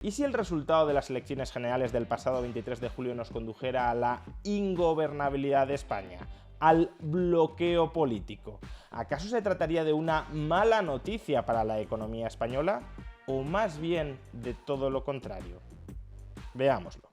¿Y si el resultado de las elecciones generales del pasado 23 de julio nos condujera a la ingobernabilidad de España, al bloqueo político? ¿Acaso se trataría de una mala noticia para la economía española? ¿O más bien de todo lo contrario? Veámoslo.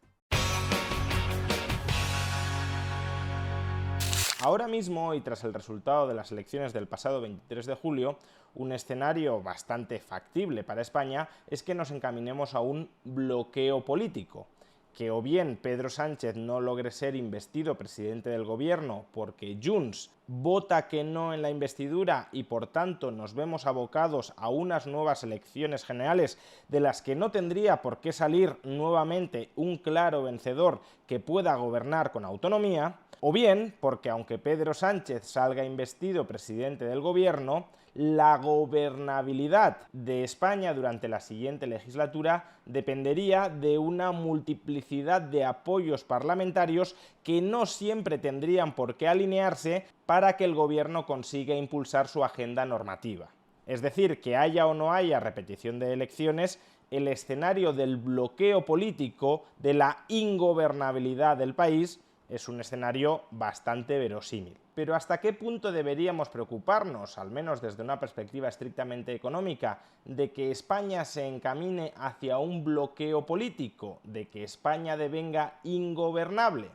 Ahora mismo, y tras el resultado de las elecciones del pasado 23 de julio, un escenario bastante factible para España es que nos encaminemos a un bloqueo político, que o bien Pedro Sánchez no logre ser investido presidente del gobierno porque Junts vota que no en la investidura y por tanto nos vemos abocados a unas nuevas elecciones generales de las que no tendría por qué salir nuevamente un claro vencedor que pueda gobernar con autonomía, o bien porque aunque Pedro Sánchez salga investido presidente del gobierno, la gobernabilidad de España durante la siguiente legislatura dependería de una multiplicidad de apoyos parlamentarios que no siempre tendrían por qué alinearse para que el gobierno consiga impulsar su agenda normativa. Es decir, que haya o no haya repetición de elecciones, el escenario del bloqueo político, de la ingobernabilidad del país, es un escenario bastante verosímil. Pero ¿hasta qué punto deberíamos preocuparnos, al menos desde una perspectiva estrictamente económica, de que España se encamine hacia un bloqueo político, de que España devenga ingobernable?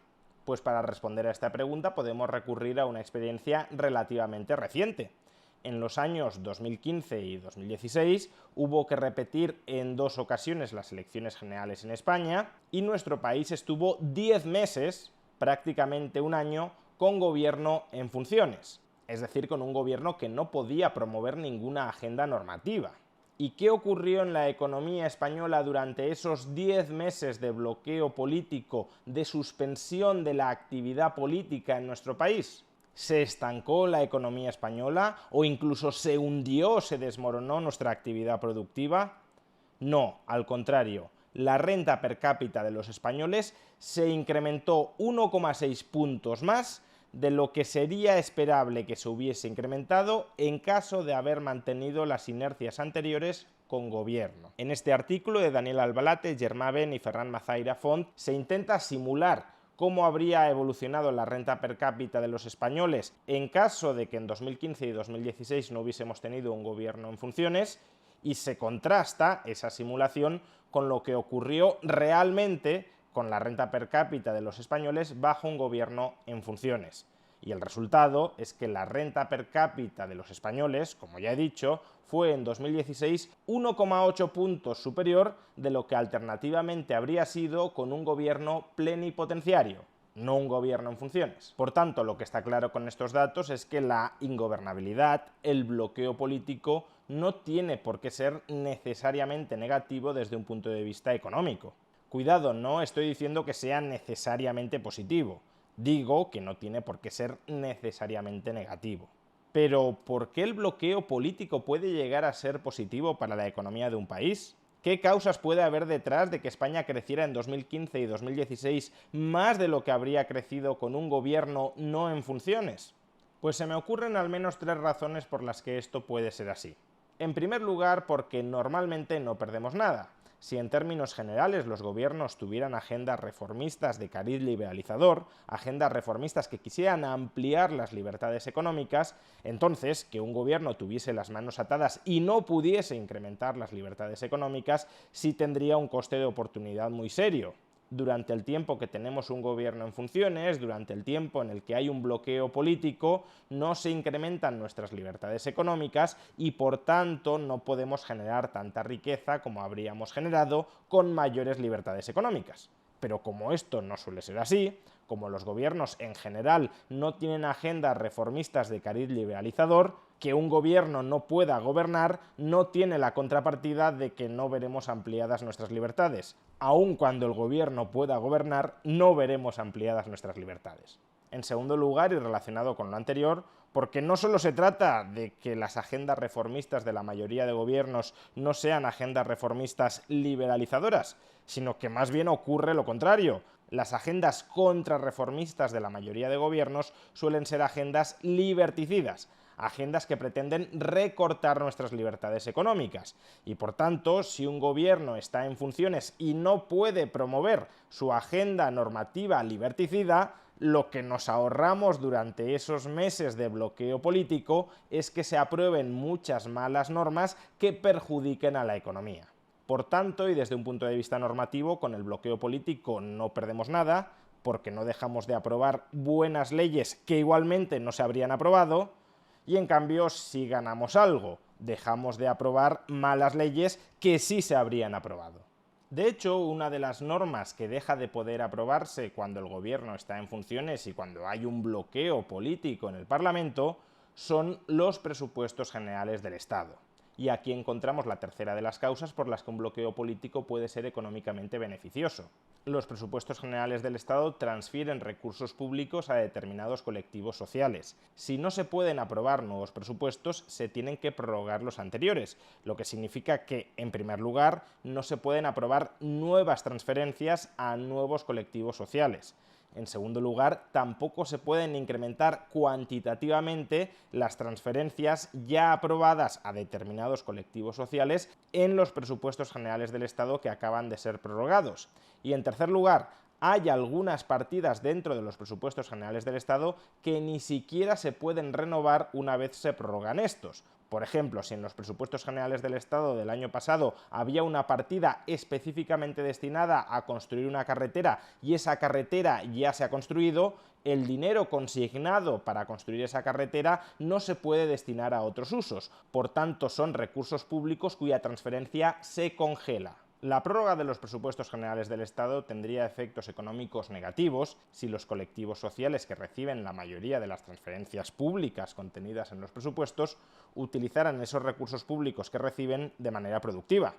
Pues para responder a esta pregunta podemos recurrir a una experiencia relativamente reciente. En los años 2015 y 2016 hubo que repetir en 2 ocasiones las elecciones generales en España y nuestro país estuvo 10 meses, prácticamente un año, con gobierno en funciones, es decir, con un gobierno que no podía promover ninguna agenda normativa. ¿Y qué ocurrió en la economía española durante esos 10 meses de bloqueo político, de suspensión de la actividad política en nuestro país? ¿Se estancó la economía española o incluso se hundió, se desmoronó nuestra actividad productiva? No, al contrario. La renta per cápita de los españoles se incrementó 1,6 puntos más de lo que sería esperable que se hubiese incrementado en caso de haber mantenido las inercias anteriores con gobierno. En este artículo de Daniel Albalate, Germà Ben y Ferran Mazaira Font se intenta simular cómo habría evolucionado la renta per cápita de los españoles en caso de que en 2015 y 2016 no hubiésemos tenido un gobierno en funciones, y se contrasta esa simulación con lo que ocurrió realmente con la renta per cápita de los españoles bajo un gobierno en funciones. Y el resultado es que la renta per cápita de los españoles, como ya he dicho, fue en 2016 1,8 puntos superior de lo que alternativamente habría sido con un gobierno plenipotenciario, no un gobierno en funciones. Por tanto, lo que está claro con estos datos es que la ingobernabilidad, el bloqueo político, no tiene por qué ser necesariamente negativo desde un punto de vista económico. Cuidado, no estoy diciendo que sea necesariamente positivo, digo que no tiene por qué ser necesariamente negativo. Pero, ¿por qué el bloqueo político puede llegar a ser positivo para la economía de un país? ¿Qué causas puede haber detrás de que España creciera en 2015 y 2016 más de lo que habría crecido con un gobierno no en funciones? Pues se me ocurren al menos 3 razones por las que esto puede ser así. En primer lugar, porque normalmente no perdemos nada. Si en términos generales los gobiernos tuvieran agendas reformistas de cariz liberalizador, agendas reformistas que quisieran ampliar las libertades económicas, entonces que un gobierno tuviese las manos atadas y no pudiese incrementar las libertades económicas sí tendría un coste de oportunidad muy serio. Durante el tiempo que tenemos un gobierno en funciones, durante el tiempo en el que hay un bloqueo político, no se incrementan nuestras libertades económicas y por tanto no podemos generar tanta riqueza como habríamos generado con mayores libertades económicas. Pero como esto no suele ser así, como los gobiernos en general no tienen agendas reformistas de cariz liberalizador, que un gobierno no pueda gobernar no tiene la contrapartida de que no veremos ampliadas nuestras libertades. Aun cuando el gobierno pueda gobernar, no veremos ampliadas nuestras libertades. En segundo lugar, y relacionado con lo anterior, porque no solo se trata de que las agendas reformistas de la mayoría de gobiernos no sean agendas reformistas liberalizadoras, sino que más bien ocurre lo contrario. Las agendas contrarreformistas de la mayoría de gobiernos suelen ser agendas liberticidas, agendas que pretenden recortar nuestras libertades económicas. Y por tanto, si un gobierno está en funciones y no puede promover su agenda normativa liberticida, lo que nos ahorramos durante esos meses de bloqueo político es que se aprueben muchas malas normas que perjudiquen a la economía. Por tanto, y desde un punto de vista normativo, con el bloqueo político no perdemos nada, porque no dejamos de aprobar buenas leyes que igualmente no se habrían aprobado, y en cambio sí ganamos algo, dejamos de aprobar malas leyes que sí se habrían aprobado. De hecho, una de las normas que deja de poder aprobarse cuando el gobierno está en funciones y cuando hay un bloqueo político en el Parlamento son los presupuestos generales del Estado. Y aquí encontramos la tercera de las causas por las que un bloqueo político puede ser económicamente beneficioso. Los presupuestos generales del Estado transfieren recursos públicos a determinados colectivos sociales. Si no se pueden aprobar nuevos presupuestos, se tienen que prorrogar los anteriores, lo que significa que, en primer lugar, no se pueden aprobar nuevas transferencias a nuevos colectivos sociales. En segundo lugar, tampoco se pueden incrementar cuantitativamente las transferencias ya aprobadas a determinados colectivos sociales en los presupuestos generales del Estado que acaban de ser prorrogados. Y en tercer lugar, hay algunas partidas dentro de los presupuestos generales del Estado que ni siquiera se pueden renovar una vez se prorrogan estos. Por ejemplo, si en los presupuestos generales del Estado del año pasado había una partida específicamente destinada a construir una carretera y esa carretera ya se ha construido, el dinero consignado para construir esa carretera no se puede destinar a otros usos. Por tanto, son recursos públicos cuya transferencia se congela. La prórroga de los presupuestos generales del Estado tendría efectos económicos negativos si los colectivos sociales que reciben la mayoría de las transferencias públicas contenidas en los presupuestos utilizaran esos recursos públicos que reciben de manera productiva.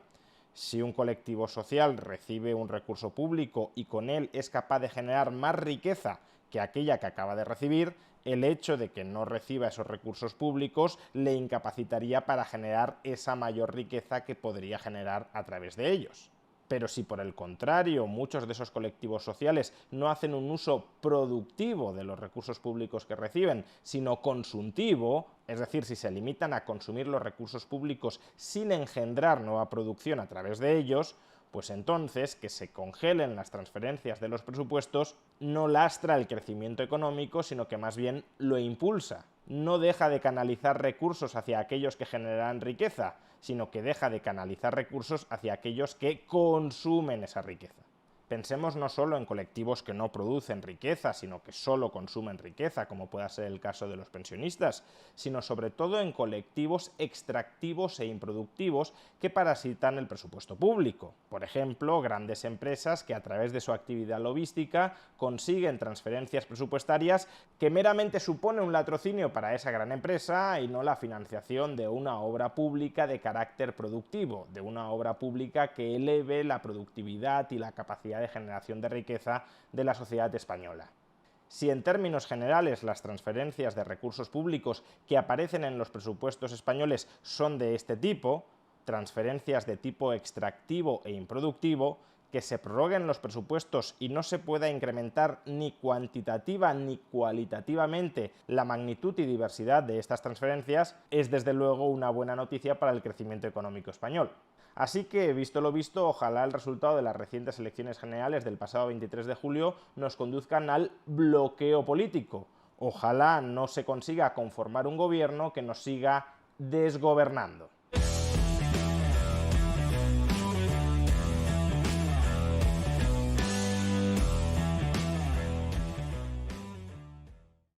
Si un colectivo social recibe un recurso público y con él es capaz de generar más riqueza que aquella que acaba de recibir, el hecho de que no reciba esos recursos públicos le incapacitaría para generar esa mayor riqueza que podría generar a través de ellos. Pero si por el contrario muchos de esos colectivos sociales no hacen un uso productivo de los recursos públicos que reciben, sino consultivo, es decir, si se limitan a consumir los recursos públicos sin engendrar nueva producción a través de ellos, pues entonces que se congelen las transferencias de los presupuestos no lastra el crecimiento económico, sino que más bien lo impulsa. No deja de canalizar recursos hacia aquellos que generan riqueza, sino que deja de canalizar recursos hacia aquellos que consumen esa riqueza. Pensemos no solo en colectivos que no producen riqueza, sino que solo consumen riqueza, como pueda ser el caso de los pensionistas, sino sobre todo en colectivos extractivos e improductivos que parasitan el presupuesto público. Por ejemplo, grandes empresas que a través de su actividad logística consiguen transferencias presupuestarias que meramente suponen un latrocinio para esa gran empresa y no la financiación de una obra pública de carácter productivo, de una obra pública que eleve la productividad y la capacidad de generación de riqueza de la sociedad española. Si en términos generales las transferencias de recursos públicos que aparecen en los presupuestos españoles son de este tipo, transferencias de tipo extractivo e improductivo, que se prorroguen los presupuestos y no se pueda incrementar ni cuantitativa ni cualitativamente la magnitud y diversidad de estas transferencias, es desde luego una buena noticia para el crecimiento económico español. Así que, visto lo visto, ojalá el resultado de las recientes elecciones generales del pasado 23 de julio nos conduzcan al bloqueo político. Ojalá no se consiga conformar un gobierno que nos siga desgobernando.